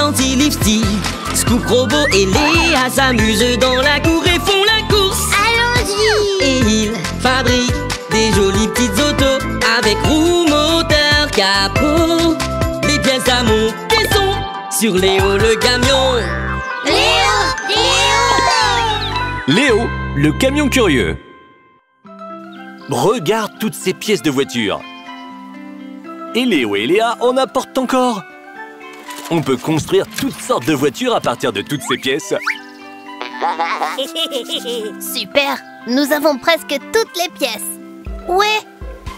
Anti-Lifty, Scoop, Robo et Léa s'amusent dans la cour et font la course. Allons-y! Et ils fabriquent des jolies petites autos avec roues, moteur, capot. Les pièces à monter sont sur Léo le camion. Léo! Léo, le camion curieux. Regarde toutes ces pièces de voiture. Et Léo et Léa en apportent encore. On peut construire toutes sortes de voitures à partir de toutes ces pièces. Super! Nous avons presque toutes les pièces. Ouais,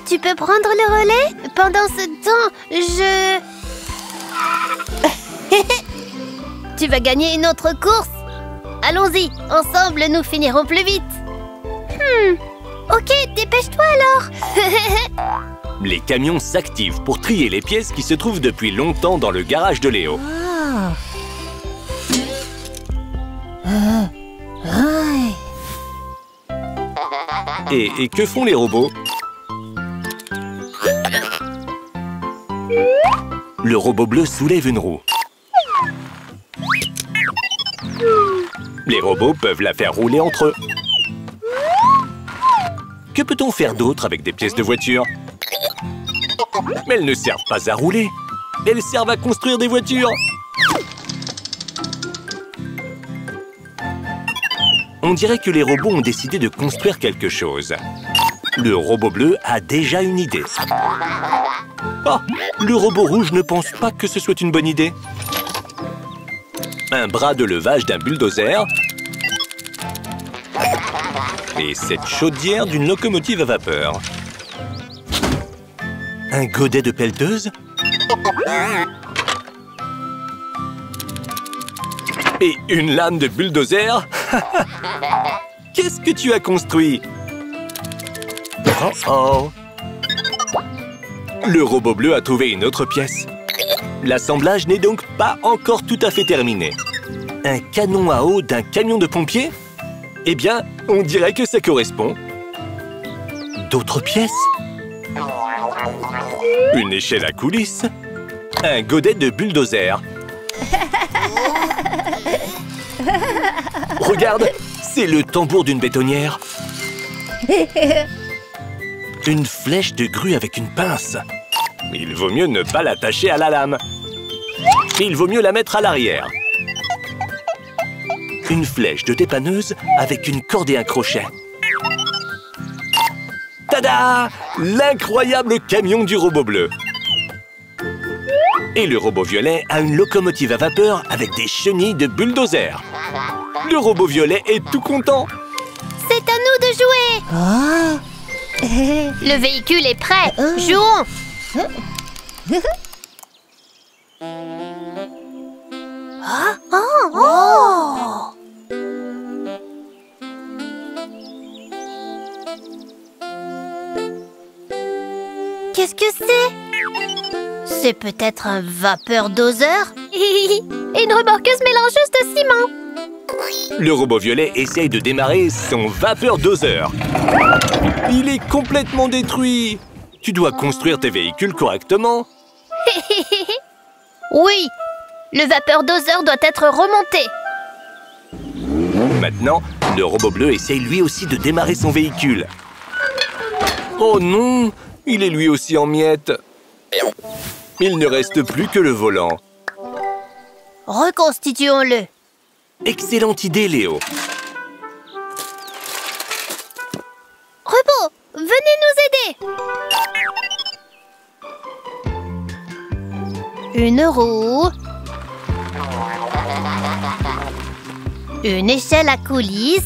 tu peux prendre le relais? Pendant ce temps, Tu vas gagner une autre course? Allons-y, ensemble nous finirons plus vite. Ok, dépêche-toi alors. Les camions s'activent pour trier les pièces qui se trouvent depuis longtemps dans le garage de Léo. Et que font les robots? Le robot bleu soulève une roue. Les robots peuvent la faire rouler entre eux. Que peut-on faire d'autre avec des pièces de voiture? Mais elles ne servent pas à rouler. Elles servent à construire des voitures. On dirait que les robots ont décidé de construire quelque chose. Le robot bleu a déjà une idée. Oh, le robot rouge ne pense pas que ce soit une bonne idée. Un bras de levage d'un bulldozer. Et cette chaudière d'une locomotive à vapeur. Un godet de pelleteuse. Et une lame de bulldozer. Qu'est-ce que tu as construit? Oh. Le robot bleu a trouvé une autre pièce. L'assemblage n'est donc pas encore tout à fait terminé. Un canon à eau d'un camion de pompiers? Eh bien, on dirait que ça correspond. D'autres pièces? Une échelle à coulisses? Un godet de bulldozer? Regarde, c'est le tambour d'une bétonnière. Une flèche de grue avec une pince. Il vaut mieux ne pas l'attacher à la lame. Il vaut mieux la mettre à l'arrière. Une flèche de dépanneuse avec une corde et un crochet. Tada! L'incroyable camion du robot bleu. Et le robot violet a une locomotive à vapeur avec des chenilles de bulldozer. Le robot violet est tout content. C'est à nous de jouer. Le véhicule est prêt. Jouons. Qu'est-ce que c'est? C'est peut-être un vapeur doseur? Une remorqueuse mélangeuse de ciment. Le robot violet essaye de démarrer son vapeur doseur. Il est complètement détruit. Tu dois construire tes véhicules correctement. Oui, le vapeur doseur doit être remonté. Maintenant, le robot bleu essaye lui aussi de démarrer son véhicule. Oh non, il est lui aussi en miettes. Il ne reste plus que le volant. Reconstituons-le. Excellente idée, Léo. Robot, venez nous aider. Une roue. Une échelle à coulisses.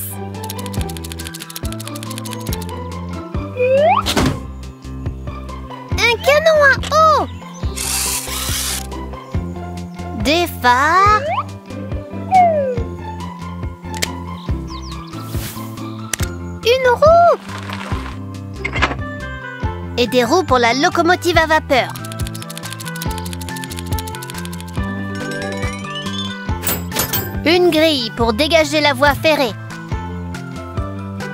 Un canon à eau. Des phares. Une roue. Et des roues pour la locomotive à vapeur. Une grille pour dégager la voie ferrée.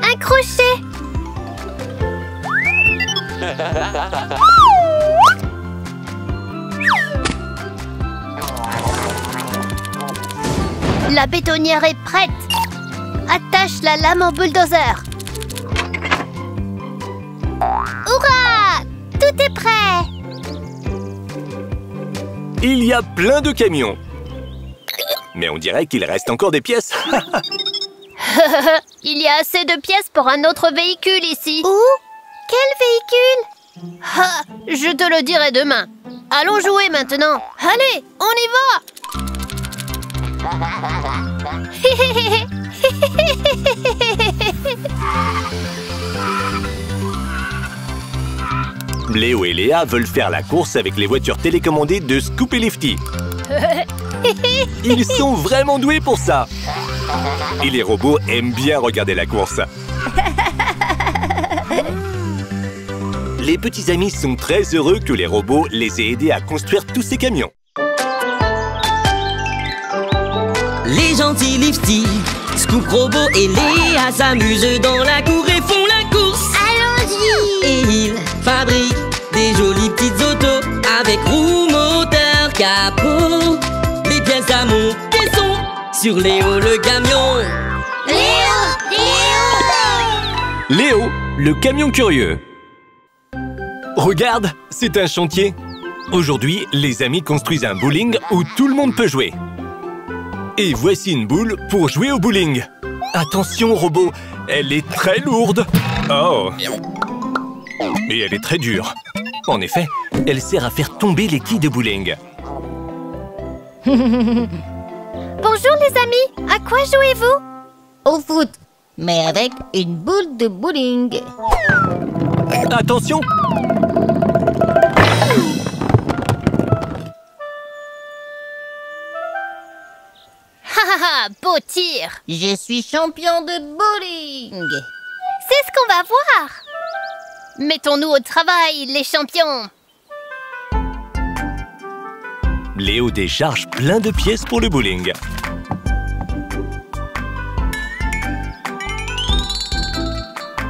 Un crochet. La bétonnière est prête. Attache la lame au bulldozer. Hurrah! Tout est prêt. Il y a plein de camions. Mais on dirait qu'il reste encore des pièces. Il y a assez de pièces pour un autre véhicule ici. Où? Quel véhicule? Ah, je te le dirai demain. Allons jouer maintenant. Allez, on y va. Léo et Léa veulent faire la course avec les voitures télécommandées de Scoop et Lifty. Ils sont vraiment doués pour ça. Et les robots aiment bien regarder la course. Les petits amis sont très heureux que les robots les aient aidés à construire tous ces camions. Les gentils Lifty, Scoop Robot et Léa s'amusent dans la cour et font la course. Allons-y. Et ils fabriquent des jolies petites autos avec roues, moteur, capot. Les pièces à monter sont sur Léo le camion. Léo! Léo, le camion curieux. Regarde, c'est un chantier. Aujourd'hui, les amis construisent un bowling où tout le monde peut jouer. Et voici une boule pour jouer au bowling. Attention, robot, elle est très lourde. Oh! Et elle est très dure. En effet, elle sert à faire tomber les quilles de bowling. Bonjour les amis, à quoi jouez-vous? Au foot, mais avec une boule de bowling. Attention! Beau tir. Je suis champion de bowling. C'est ce qu'on va voir. Mettons-nous au travail, les champions. Léo décharge plein de pièces pour le bowling.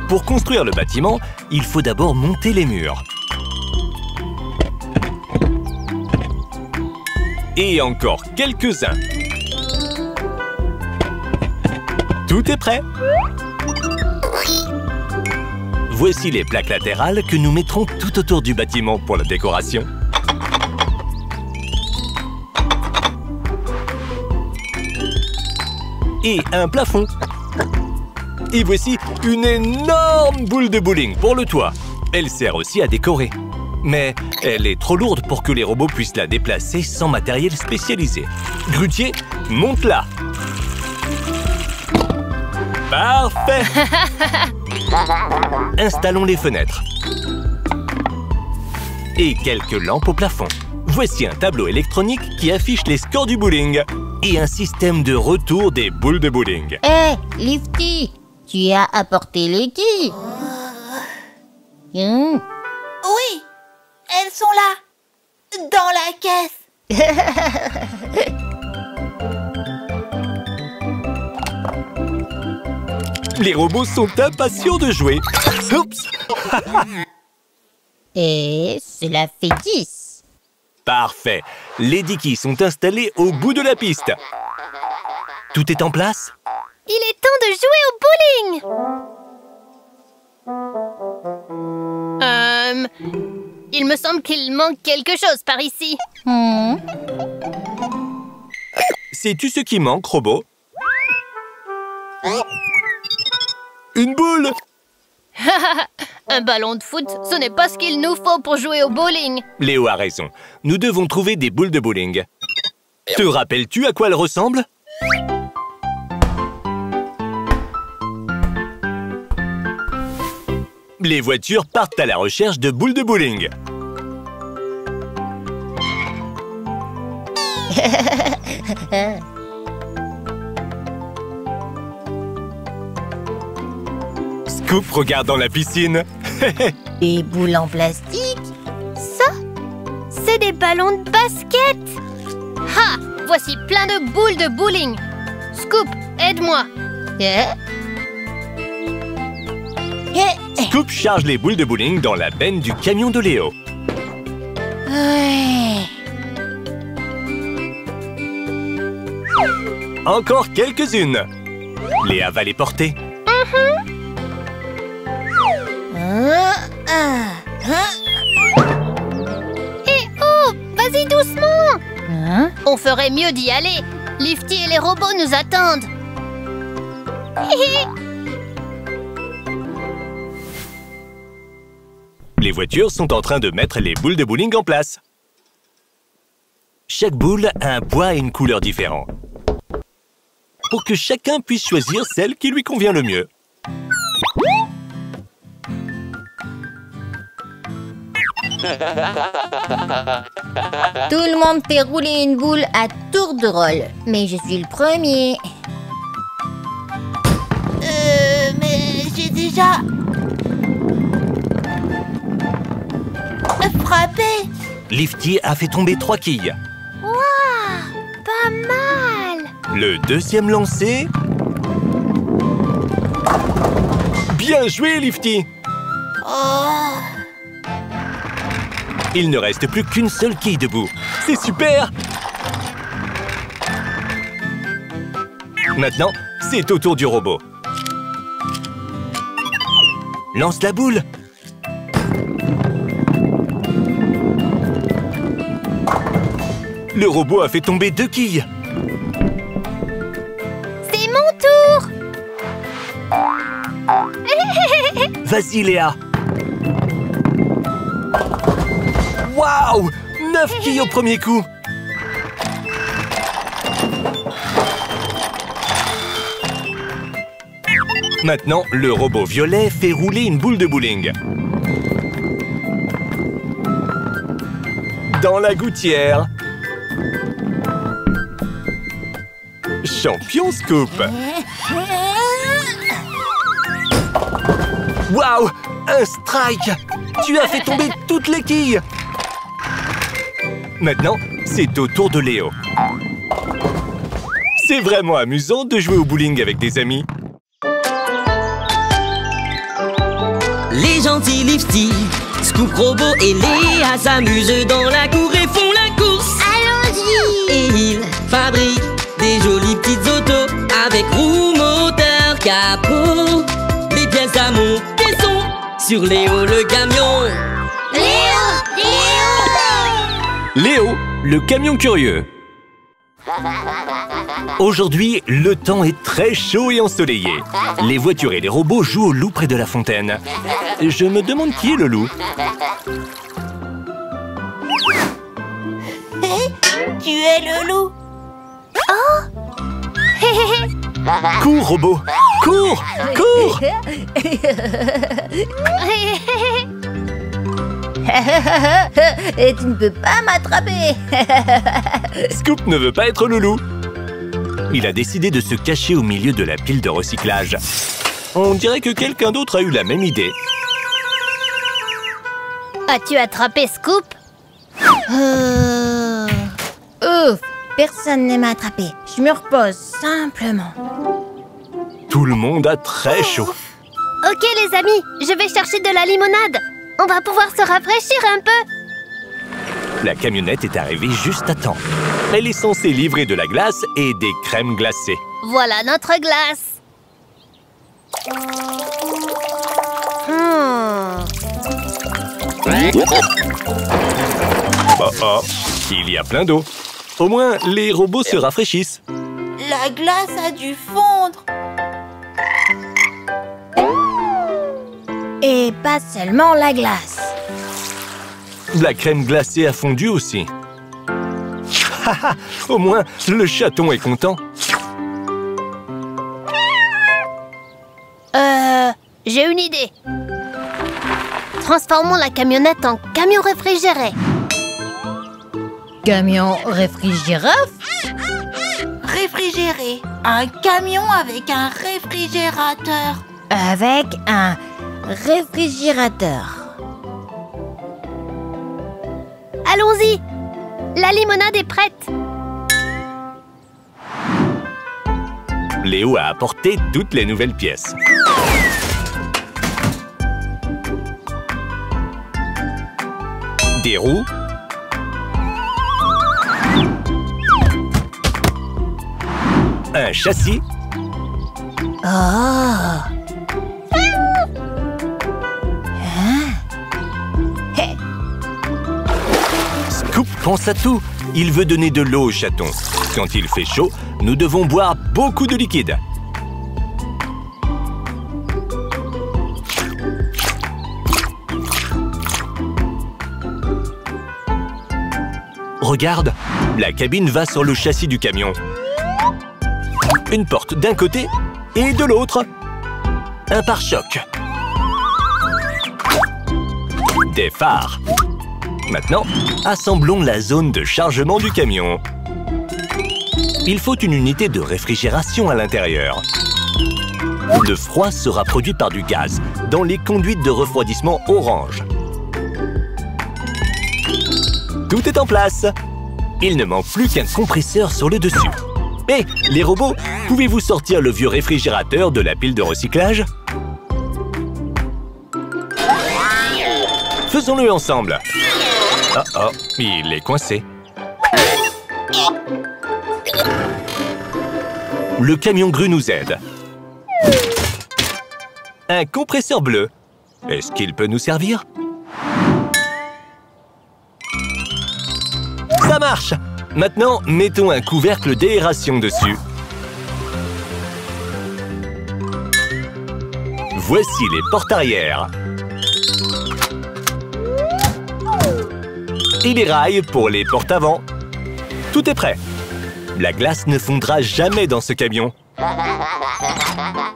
Pour construire le bâtiment, il faut d'abord monter les murs. Et encore quelques-uns. Tout est prêt. Voici les plaques latérales que nous mettrons tout autour du bâtiment pour la décoration. Et un plafond. Et voici une énorme boule de bowling pour le toit. Elle sert aussi à décorer. Mais elle est trop lourde pour que les robots puissent la déplacer sans matériel spécialisé. Grutier, monte-la. Parfait. Installons les fenêtres. Et quelques lampes au plafond. Voici un tableau électronique qui affiche les scores du bowling. Et un système de retour des boules de bowling. Hé, Lifty, tu as apporté les quilles. Oui, elles sont là, dans la caisse. Les robots sont impatients de jouer. Oups. Et cela fait 10. Parfait. Les dickies sont installés au bout de la piste. Tout est en place? Il est temps de jouer au bowling. Il me semble qu'il manque quelque chose par ici. Sais-tu ce qui manque, robot? Une boule! Un ballon de foot, ce n'est pas ce qu'il nous faut pour jouer au bowling. Léo a raison. Nous devons trouver des boules de bowling. Te rappelles-tu à quoi elles ressemblent? Les voitures partent à la recherche de boules de bowling. Scoop regarde dans la piscine. Des boules en plastique. Ça, c'est des ballons de basket. Ha! Voici plein de boules de bowling. Scoop, aide-moi. Scoop charge les boules de bowling dans la benne du camion de Léo. Encore quelques-unes. Léa va les porter. Eh oh, vas-y doucement. Hein? On ferait mieux d'y aller. Lifty et les robots nous attendent. Les voitures sont en train de mettre les boules de bowling en place. Chaque boule a un poids et une couleur différents. Pour que chacun puisse choisir celle qui lui convient le mieux. Tout le monde fait rouler une boule à tour de rôle. Mais je suis le premier. Mais j'ai déjà... frappé. Lifty a fait tomber 3 quilles. Waouh, pas mal. Le deuxième lancé... Bien joué, Lifty! Oh. Il ne reste plus qu'une seule quille debout. C'est super! Maintenant, c'est au tour du robot. Lance la boule. Le robot a fait tomber 2 quilles. C'est mon tour. Vas-y, Léa. Waouh! 9 quilles au premier coup. Maintenant, le robot violet fait rouler une boule de bowling. Dans la gouttière. Champion Scoop. Waouh! Un strike! Tu as fait tomber toutes les quilles! Maintenant, c'est au tour de Léo. C'est vraiment amusant de jouer au bowling avec des amis. Les gentils Lifty, Scoop, Robot et Léa s'amusent dans la cour et font la course. Allons-y. Et ils fabriquent des jolies petites autos avec roues, moteur, capot. Les pièces à monter sont sur Léo le camion. Léo, le camion curieux. Aujourd'hui, le temps est très chaud et ensoleillé. Les voitures et les robots jouent au loup près de la fontaine. Je me demande qui est le loup. Tu es le loup. Cours, robot! Cours! Cours! Et tu ne peux pas m'attraper. Scoop ne veut pas être le loup. Il a décidé de se cacher au milieu de la pile de recyclage. On dirait que quelqu'un d'autre a eu la même idée. As-tu attrapé Scoop? Ouf, personne ne m'a attrapé. Je me repose simplement. Tout le monde a très chaud. Ok les amis, je vais chercher de la limonade. On va pouvoir se rafraîchir un peu. La camionnette est arrivée juste à temps. Elle est censée livrer de la glace et des crèmes glacées. Voilà notre glace. Oh oh, il y a plein d'eau. Au moins, les robots se rafraîchissent. La glace a dû fondre. Et pas seulement la glace. La crème glacée a fondu aussi. Au moins, le chaton est content. J'ai une idée. Transformons la camionnette en camion réfrigéré. Camion réfrigéraf? Réfrigéré. Un camion avec un réfrigérateur. Avec un réfrigérateur. Allons-y. La limonade est prête. Léo a apporté toutes les nouvelles pièces. Des roues. un châssis. Oh. Scoop pense à tout. Il veut donner de l'eau au chaton. Quand il fait chaud, nous devons boire beaucoup de liquide. Regarde, la cabine va sur le châssis du camion. Une porte d'un côté et de l'autre. Un pare-choc. Des phares. Maintenant, assemblons la zone de chargement du camion. Il faut une unité de réfrigération à l'intérieur. Le froid sera produit par du gaz dans les conduites de refroidissement orange. Tout est en place. Il ne manque plus qu'un compresseur sur le dessus. Hé, les robots, pouvez-vous sortir le vieux réfrigérateur de la pile de recyclage? Faisons-le ensemble. Oh oh, il est coincé. Le camion grue nous aide. Un compresseur bleu. Est-ce qu'il peut nous servir? Ça marche! Maintenant, mettons un couvercle d'aération dessus. Voici les portes arrière. Et les rails pour les portes avant. Tout est prêt. La glace ne fondra jamais dans ce camion.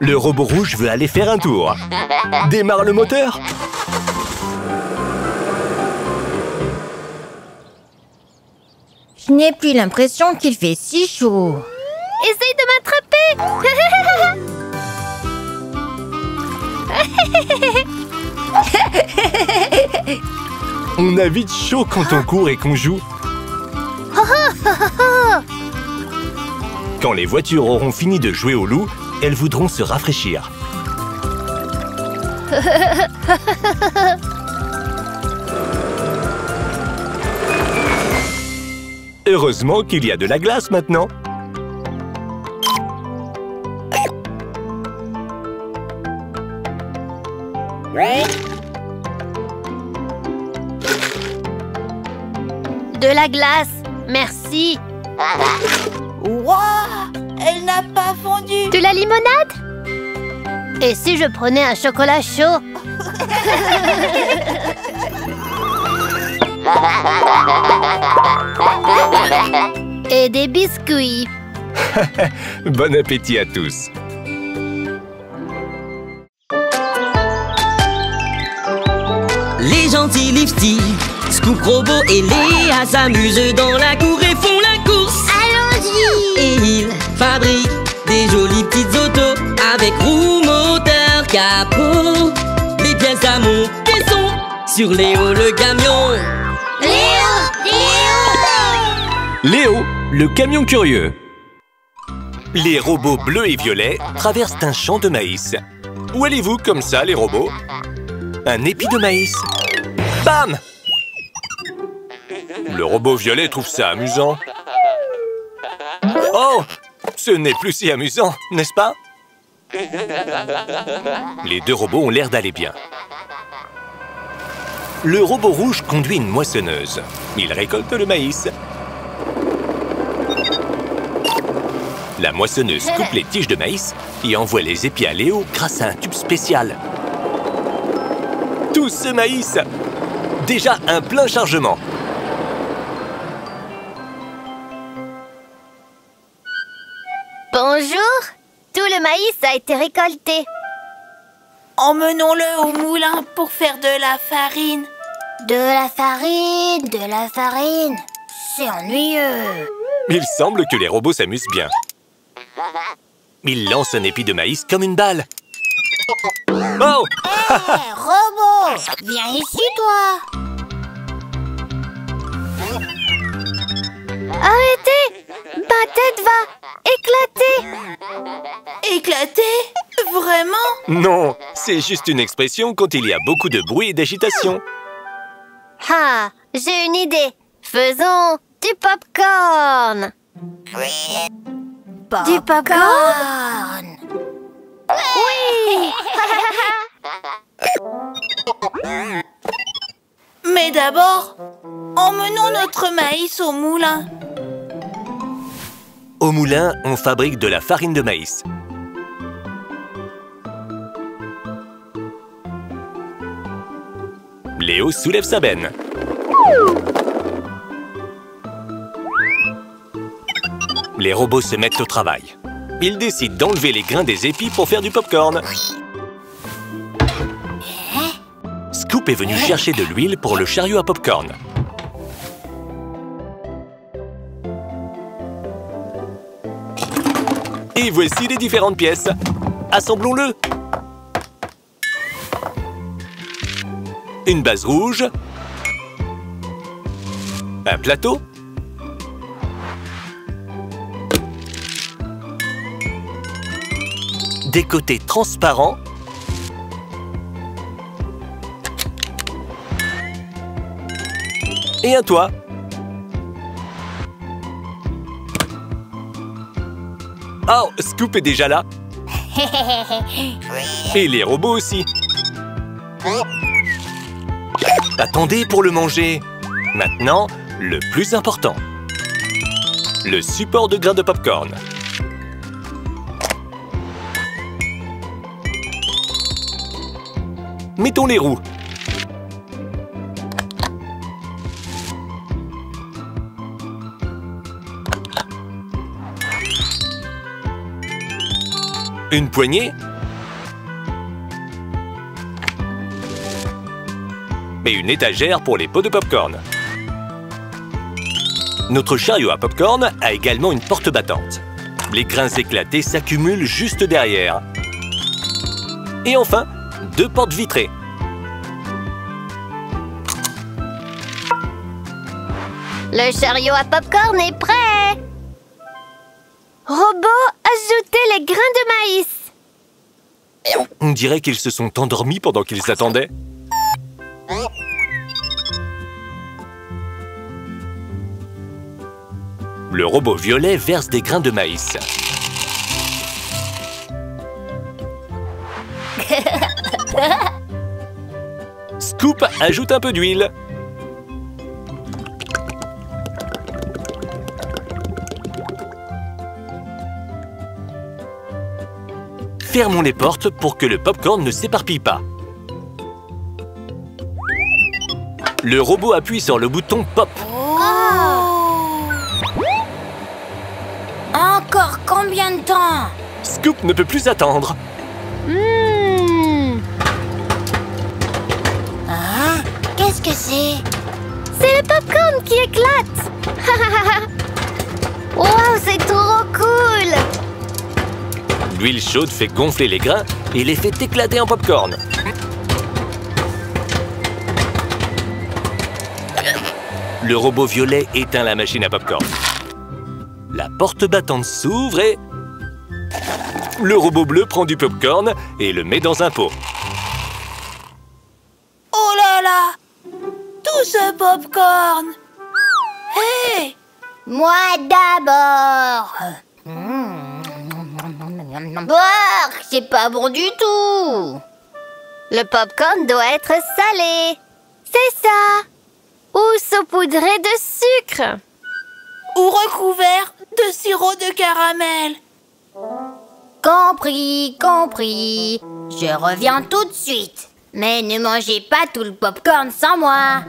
Le robot rouge veut aller faire un tour. Démarre le moteur. Je n'ai plus l'impression qu'il fait si chaud. Essaye de m'attraper. On a vite chaud quand on court et qu'on joue. Quand les voitures auront fini de jouer au loup, elles voudront se rafraîchir. Heureusement qu'il y a de la glace maintenant. De la glace, merci. Waouh! Elle n'a pas fondu. De la limonade? Et si je prenais un chocolat chaud? Et des biscuits. Bon appétit à tous. Les gentils Lifty, Scoop, Robot et Léa s'amusent dans la cour et font la course. Allons-y. Et ils fabriquent des jolies petites autos avec roues, moteur, capot. Les pièces à monter sont sur Léo le camion. Léo, le camion curieux. Les robots bleus et violets traversent un champ de maïs. Où allez-vous comme ça, les robots? Un épi de maïs. Bam! Le robot violet trouve ça amusant. Oh! Ce n'est plus si amusant, n'est-ce pas? Les deux robots ont l'air d'aller bien. Le robot rouge conduit une moissonneuse. Il récolte le maïs. La moissonneuse coupe les tiges de maïs et envoie les épis à Léo grâce à un tube spécial. Tout ce maïs! Déjà un plein chargement. Bonjour. Tout le maïs a été récolté. Emmenons-le au moulin pour faire de la farine. De la farine, de la farine. C'est ennuyeux. Il semble que les robots s'amusent bien. Ils lancent un épi de maïs comme une balle. Oh! Hé, robot, viens ici, toi. Arrêtez! Ma tête va éclater. Éclater? Vraiment? Non, c'est juste une expression quand il y a beaucoup de bruit et d'agitation. Ah, j'ai une idée. Faisons du popcorn. Du popcorn. Oui. Mais d'abord, emmenons notre maïs au moulin. Au moulin, on fabrique de la farine de maïs. Léo soulève sa benne. Les robots se mettent au travail. Ils décident d'enlever les grains des épis pour faire du popcorn. Scoop est venu chercher de l'huile pour le chariot à popcorn. Et voici les différentes pièces. Assemblons-le. Une base rouge. Un plateau. Des côtés transparents. Et un toit. Oh, Scoop est déjà là. Et les robots aussi. Attendez pour le manger. Maintenant, le plus important. Le support de grains de popcorn. Mettons les roues. Une poignée. Et une étagère pour les pots de popcorn. Notre chariot à popcorn a également une porte battante. Les grains éclatés s'accumulent juste derrière. Et enfin, 2 portes vitrées. Le chariot à popcorn est prêt. Robot, ajoutez les grains de maïs. On dirait qu'ils se sont endormis pendant qu'ils attendaient. Le robot violet verse des grains de maïs. Scoop ajoute un peu d'huile. Fermons les portes pour que le popcorn ne s'éparpille pas. Le robot appuie sur le bouton Pop. Encore combien de temps? Scoop ne peut plus attendre. Ah, qu'est-ce que c'est? C'est le popcorn qui éclate. Wow, c'est trop cool. L'huile chaude fait gonfler les grains et les fait éclater en popcorn. Le robot violet éteint la machine à popcorn. La porte battante s'ouvre et... Le robot bleu prend du popcorn et le met dans un pot. Oh là là! Tout ce popcorn! Hé! Moi d'abord. Bah, c'est pas bon du tout. Le popcorn doit être salé. C'est ça. Ou saupoudré de sucre. Ou recouvert de sirop de caramel. Compris, compris. Je reviens tout de suite. Mais ne mangez pas tout le popcorn sans moi.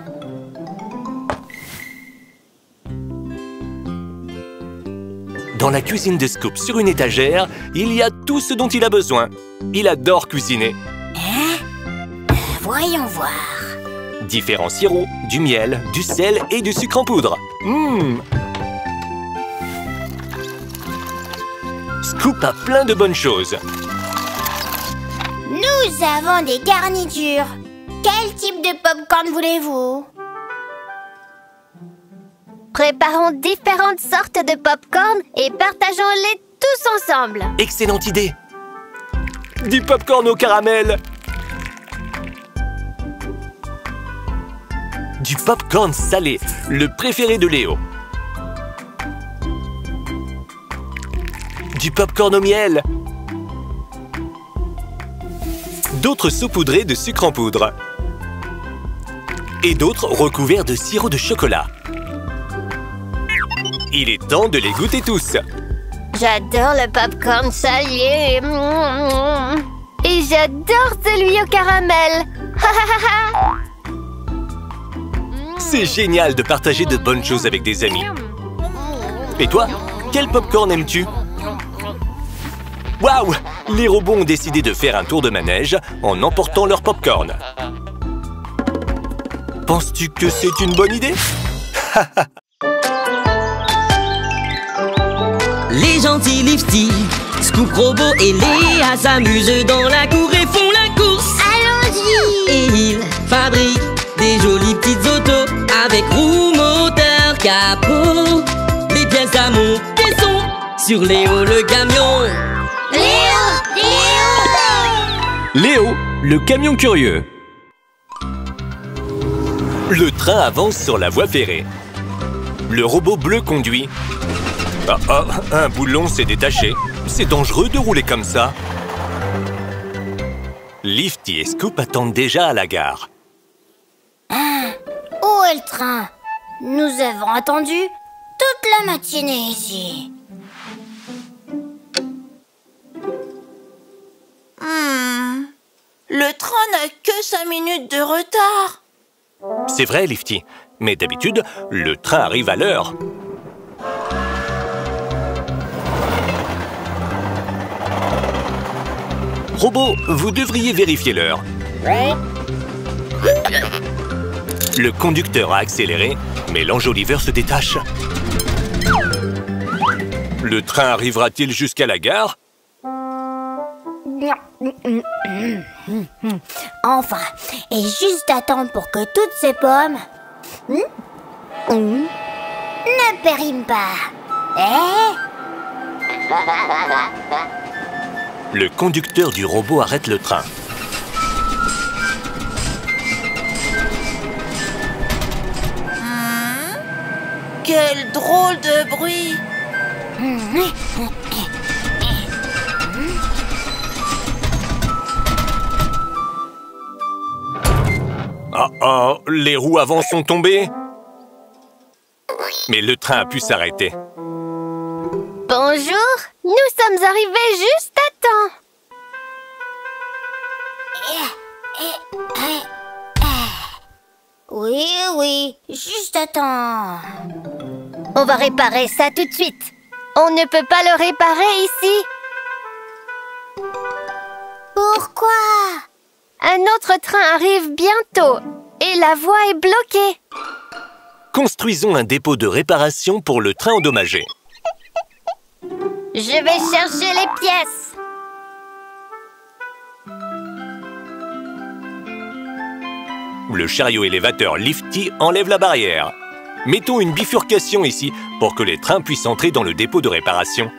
Dans la cuisine de Scoop, sur une étagère, il y a tout ce dont il a besoin. Il adore cuisiner. Voyons voir. Différents sirops, du miel, du sel et du sucre en poudre. Scoop a plein de bonnes choses. Nous avons des garnitures. Quel type de popcorn voulez-vous? Préparons différentes sortes de popcorn et partageons-les tous ensemble. Excellente idée. Du popcorn au caramel. Du popcorn salé, le préféré de Léo. du popcorn au miel. D'autres saupoudrés de sucre en poudre. Et d'autres recouverts de sirop de chocolat. Il est temps de les goûter tous. J'adore le popcorn salé. Et j'adore celui au caramel. C'est génial de partager de bonnes choses avec des amis. Et toi, quel popcorn aimes-tu? Waouh! Les robots ont décidé de faire un tour de manège en emportant leur popcorn. Penses-tu que c'est une bonne idée? Les gentils Lifty, Scoop, Robot et Léa s'amusent dans la cour et font la course. Allons-y! Et ils fabriquent des jolies petites autos avec roue, moteur, capot. Les pièces à monter sont sur Léo le camion. Léo, le camion curieux. Le train avance sur la voie ferrée. Le robot bleu conduit. Ah, ah, un boulon s'est détaché. C'est dangereux de rouler comme ça. Lifty et Scoop attendent déjà à la gare. Où est le train? Nous avons attendu toute la matinée ici. Le train n'a que 5 minutes de retard. C'est vrai, Lifty. Mais d'habitude, le train arrive à l'heure. Robot, vous devriez vérifier l'heure. Le conducteur a accéléré, mais l'enjoliveur se détache. Le train arrivera-t-il jusqu'à la gare? Enfin, et juste attendre pour que toutes ces pommes ne périment pas. Le conducteur du robot arrête le train. Quel drôle de bruit. Oh oh, les roues avant sont tombées. Mais le train a pu s'arrêter. Bonjour, nous sommes arrivés juste à temps. Oui, juste à temps. On va réparer ça tout de suite. On ne peut pas le réparer ici. Pourquoi? Un autre train arrive bientôt et la voie est bloquée. Construisons un dépôt de réparation pour le train endommagé. Je vais chercher les pièces. Le chariot élévateur Lifty enlève la barrière. Mettons une bifurcation ici pour que les trains puissent entrer dans le dépôt de réparation.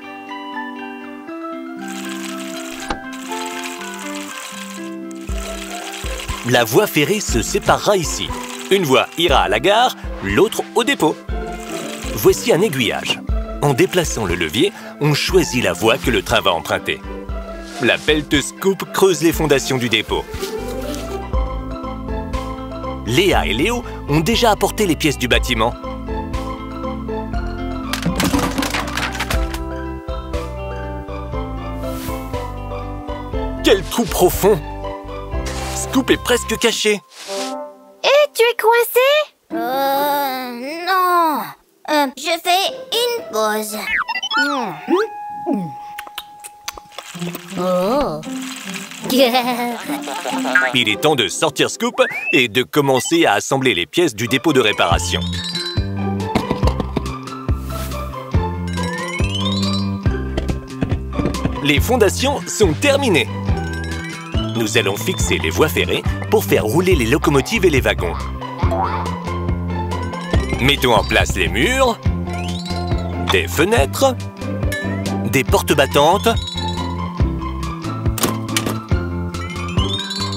La voie ferrée se séparera ici. Une voie ira à la gare, l'autre au dépôt. Voici un aiguillage. En déplaçant le levier, on choisit la voie que le train va emprunter. La pelle Scoop creuse les fondations du dépôt. Léa et Léo ont déjà apporté les pièces du bâtiment. Quel trou profond! Scoop est presque caché. Et tu es coincé? Non. Je fais une pause. Oh. Il est temps de sortir Scoop et de commencer à assembler les pièces du dépôt de réparation. Les fondations sont terminées. Nous allons fixer les voies ferrées pour faire rouler les locomotives et les wagons. Mettons en place les murs, des fenêtres, des portes battantes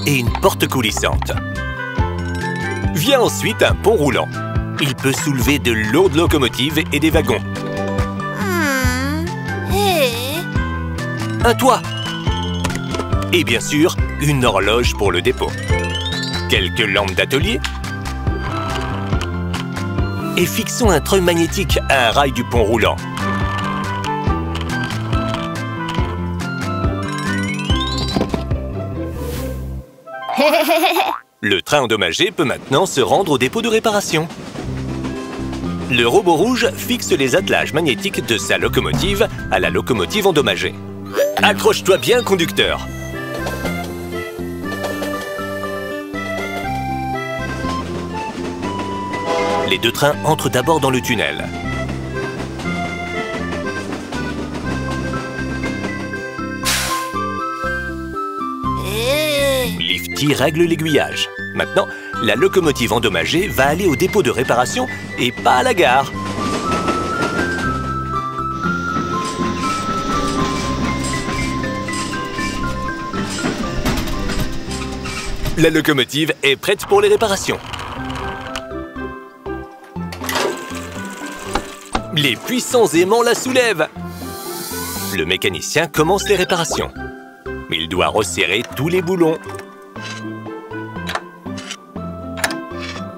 et une porte coulissante. Vient ensuite un pont roulant. Il peut soulever de lourdes locomotives et des wagons. un toit. Et bien sûr, une horloge pour le dépôt. Quelques lampes d'atelier. Et fixons un treuil magnétique à un rail du pont roulant. Le train endommagé peut maintenant se rendre au dépôt de réparation. Le robot rouge fixe les attelages magnétiques de sa locomotive à la locomotive endommagée. Accroche-toi bien, conducteur. Les deux trains entrent d'abord dans le tunnel. Lifty règle l'aiguillage. Maintenant, la locomotive endommagée va aller au dépôt de réparation et pas à la gare. La locomotive est prête pour les réparations. Les puissants aimants la soulèvent. Le mécanicien commence les réparations. Il doit resserrer tous les boulons.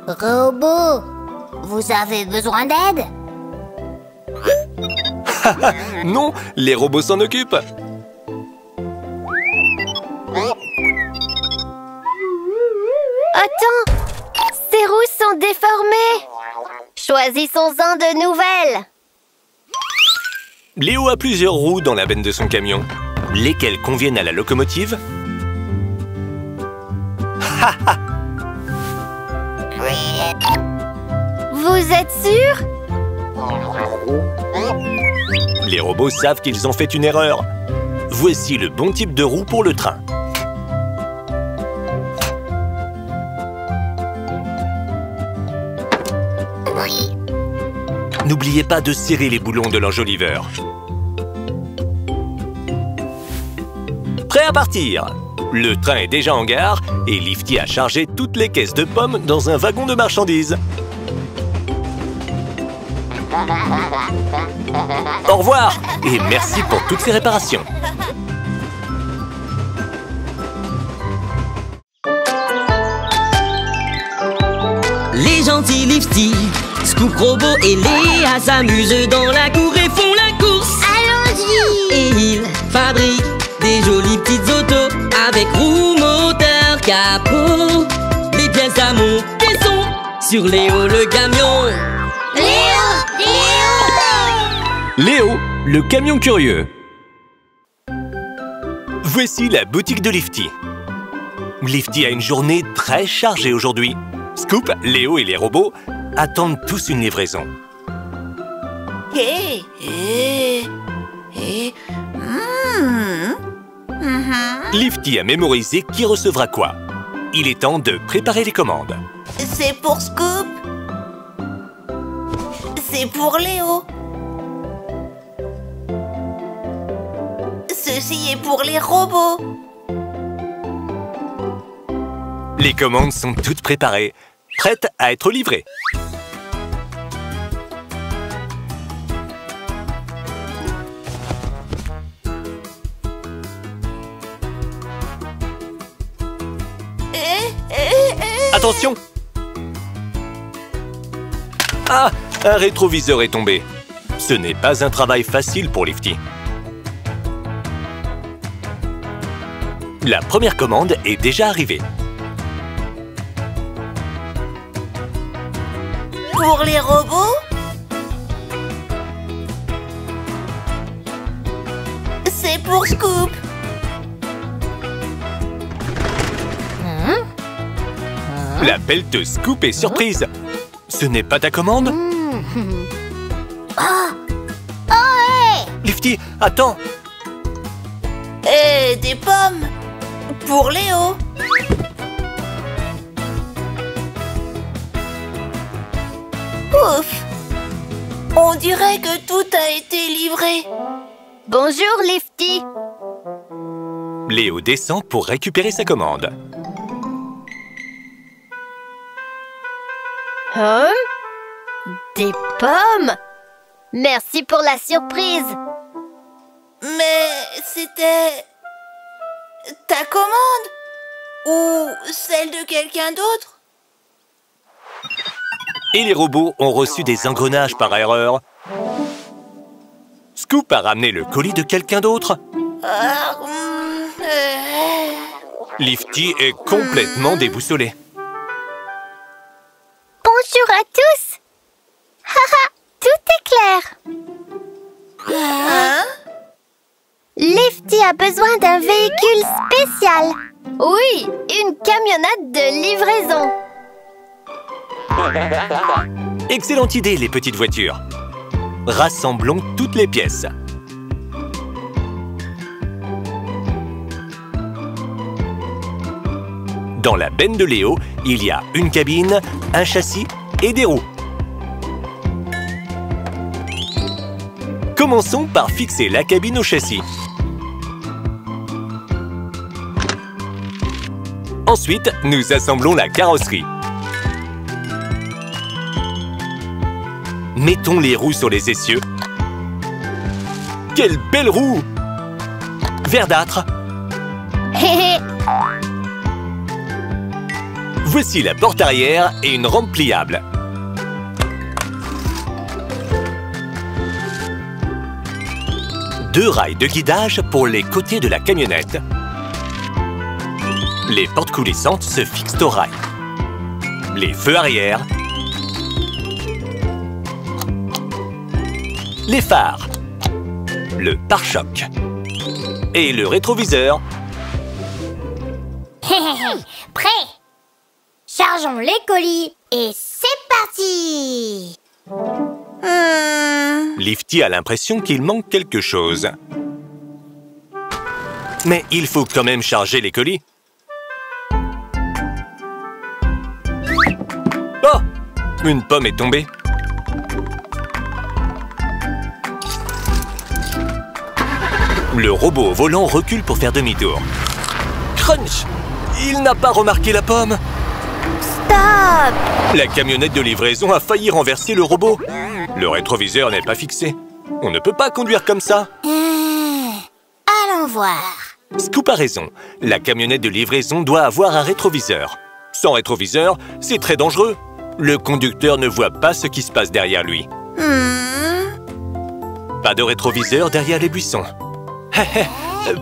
Robot, vous avez besoin d'aide? Non, les robots s'en occupent. Attends, ces roues sont déformées. Choisissons-en de nouvelles. Léo a plusieurs roues dans la benne de son camion. Lesquelles conviennent à la locomotive? Vous êtes sûr? Les robots savent qu'ils ont fait une erreur. Voici le bon type de roue pour le train. N'oubliez pas de serrer les boulons de l'enjoliveur. Prêt à partir! Le train est déjà en gare et Lifty a chargé toutes les caisses de pommes dans un wagon de marchandises. Au revoir et merci pour toutes ces réparations. Les gentils Lifty, Scoop, Robot et Léa s'amusent dans la cour et font la course. Allons-y! Et ils fabriquent des jolies petites autos avec roues, moteur, capot. Les pièces à monter sont sur Léo le camion. Léo! Léo, le camion curieux. Voici la boutique de Lifty. Lifty a une journée très chargée aujourd'hui. Scoop, Léo et les robots attendent tous une livraison. Lifty a mémorisé qui recevra quoi. Il est temps de préparer les commandes. C'est pour Scoop. C'est pour Léo. Ceci est pour les robots. Les commandes sont toutes préparées, prêtes à être livrées. Attention! Ah! Un rétroviseur est tombé. Ce n'est pas un travail facile pour Lifty. La première commande est déjà arrivée. Pour les robots? C'est pour Scoop. La pelleteuse Scoop est surprise. Ce n'est pas ta commande? Lifty, attends! Et des pommes. Pour Léo. Ouf! On dirait que tout a été livré. Bonjour, Lifty. Léo descend pour récupérer sa commande. Hein? Des pommes? Merci pour la surprise. Mais c'était ta commande ou celle de quelqu'un d'autre? Et les robots ont reçu des engrenages par erreur. Scoop a ramené le colis de quelqu'un d'autre. Lifty est complètement déboussolé. Bonjour à tous. Haha, tout est clair. Hein? Lifty a besoin d'un véhicule spécial. Oui, une camionnette de livraison. Excellente idée, les petites voitures. Rassemblons toutes les pièces. Dans la benne de Léo, il y a une cabine, un châssis et des roues. Commençons par fixer la cabine au châssis. Ensuite, nous assemblons la carrosserie. Mettons les roues sur les essieux. Quelle belle roue! Verdâtre. Voici la porte arrière et une rampe pliable. Deux rails de guidage pour les côtés de la camionnette. Les portes coulissantes se fixent aux rails. Les feux arrière. Les phares. Le pare-choc. Et le rétroviseur. Prêt? Chargeons les colis et c'est parti! Lifty a l'impression qu'il manque quelque chose. Mais il faut quand même charger les colis. Oh! Une pomme est tombée. Le robot au volant recule pour faire demi-tour. Crunch! Il n'a pas remarqué la pomme. Stop! La camionnette de livraison a failli renverser le robot. Le rétroviseur n'est pas fixé. On ne peut pas conduire comme ça. Allons voir. Scoop a raison. La camionnette de livraison doit avoir un rétroviseur. Sans rétroviseur, c'est très dangereux. Le conducteur ne voit pas ce qui se passe derrière lui. Pas de rétroviseur derrière les buissons.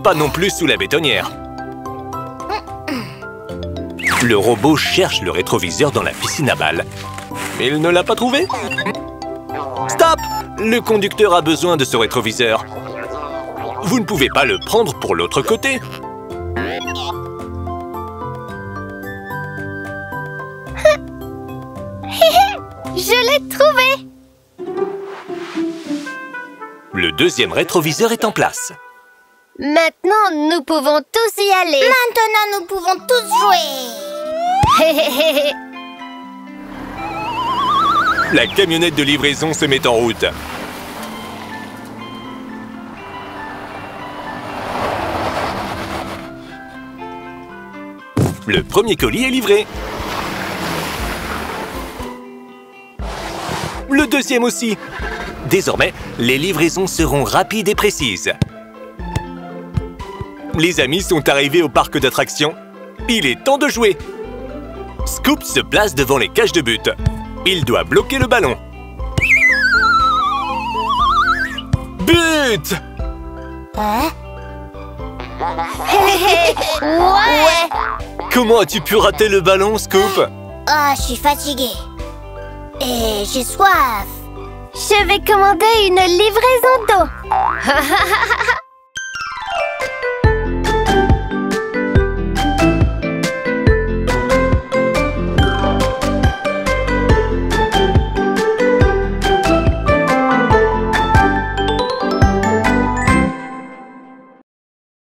Pas non plus sous la bétonnière. Le robot cherche le rétroviseur dans la piscine à balles. Il ne l'a pas trouvé. Stop! Le conducteur a besoin de ce rétroviseur. Vous ne pouvez pas le prendre pour l'autre côté. Je l'ai trouvé! Le deuxième rétroviseur est en place. Maintenant, nous pouvons tous y aller. Maintenant, nous pouvons tous jouer. La camionnette de livraison se met en route. Le premier colis est livré. Le deuxième aussi. Désormais, les livraisons seront rapides et précises. Les amis sont arrivés au parc d'attractions. Il est temps de jouer. Scoop se place devant les cages de but. Il doit bloquer le ballon. But! Ouais! Comment as-tu pu rater le ballon, Scoop? Oh, je suis fatiguée. Et j'ai soif. Je vais commander une livraison d'eau.